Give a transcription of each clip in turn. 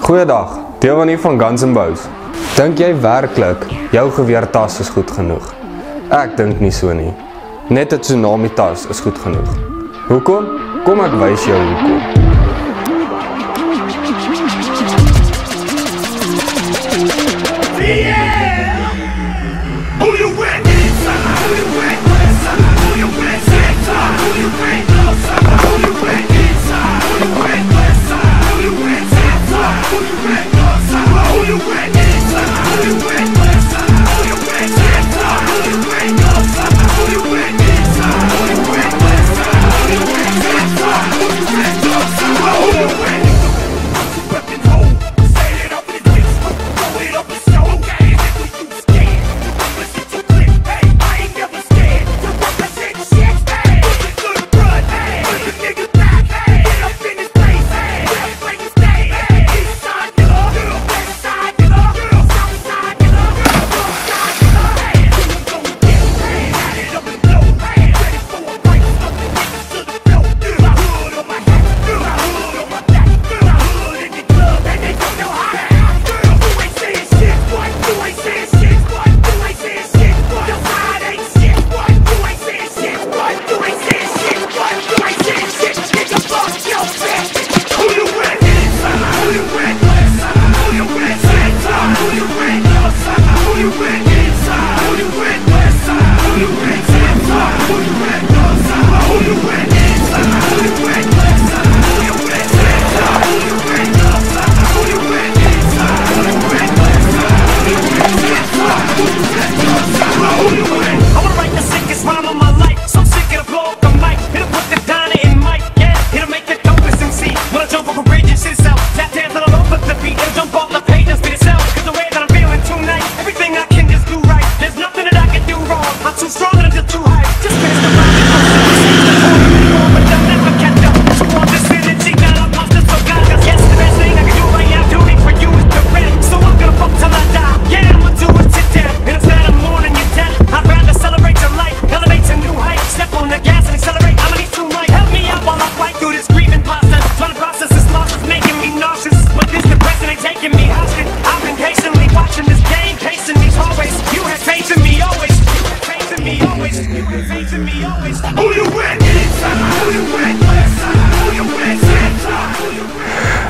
Goeiedag, Dewan hier van Guns N' Bows. Dink jy werklik jou geweertas is goed genoeg? Ek dink nie so nie. Net 'n tsunami tas is goed genoeg. Hoekom? Kom ek wys jou hoekom.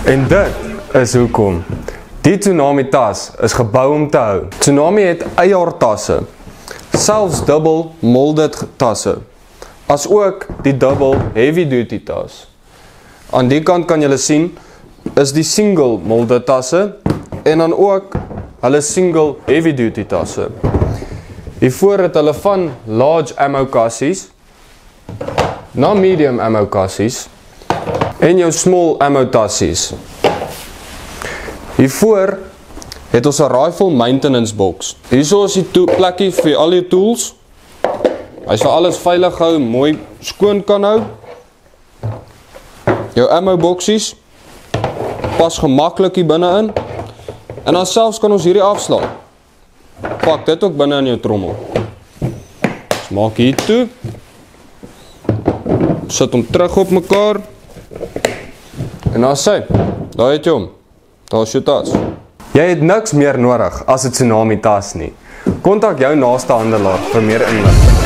En dit is hoekom. Die Tsunami tas is gebou om te hou. Tsunami het eiertasse, selfs dubbel molded tasse, as ook die dubbel heavy duty tas. Aan die kant kan julle sien, is die single molded tasse, en dan ook hulle single heavy duty tasse. Hiervoor het hulle van large ammo kassies, na medium ammo kassies, en jou small ammo tassies. Hiervoor het ons 'n rifle maintenance box. Hierso is die plekkie vir al die tools. Hy is vir alles veilig hou, mooi skoon kan hou. Jou ammo boxies pas gemaklik hier binne-in. En dan selfs kan ons hierdie afslaan. Pak dit ook binne in jou trommel. Dus maak hier toe. Sit hom terug op mekaar. En dan sê, daar het jy hom. Daar is jou tas. Jy het niks meer nodig as 'n Tsunami tas nie. Kontak jou naaste handelaar vir meer inligting.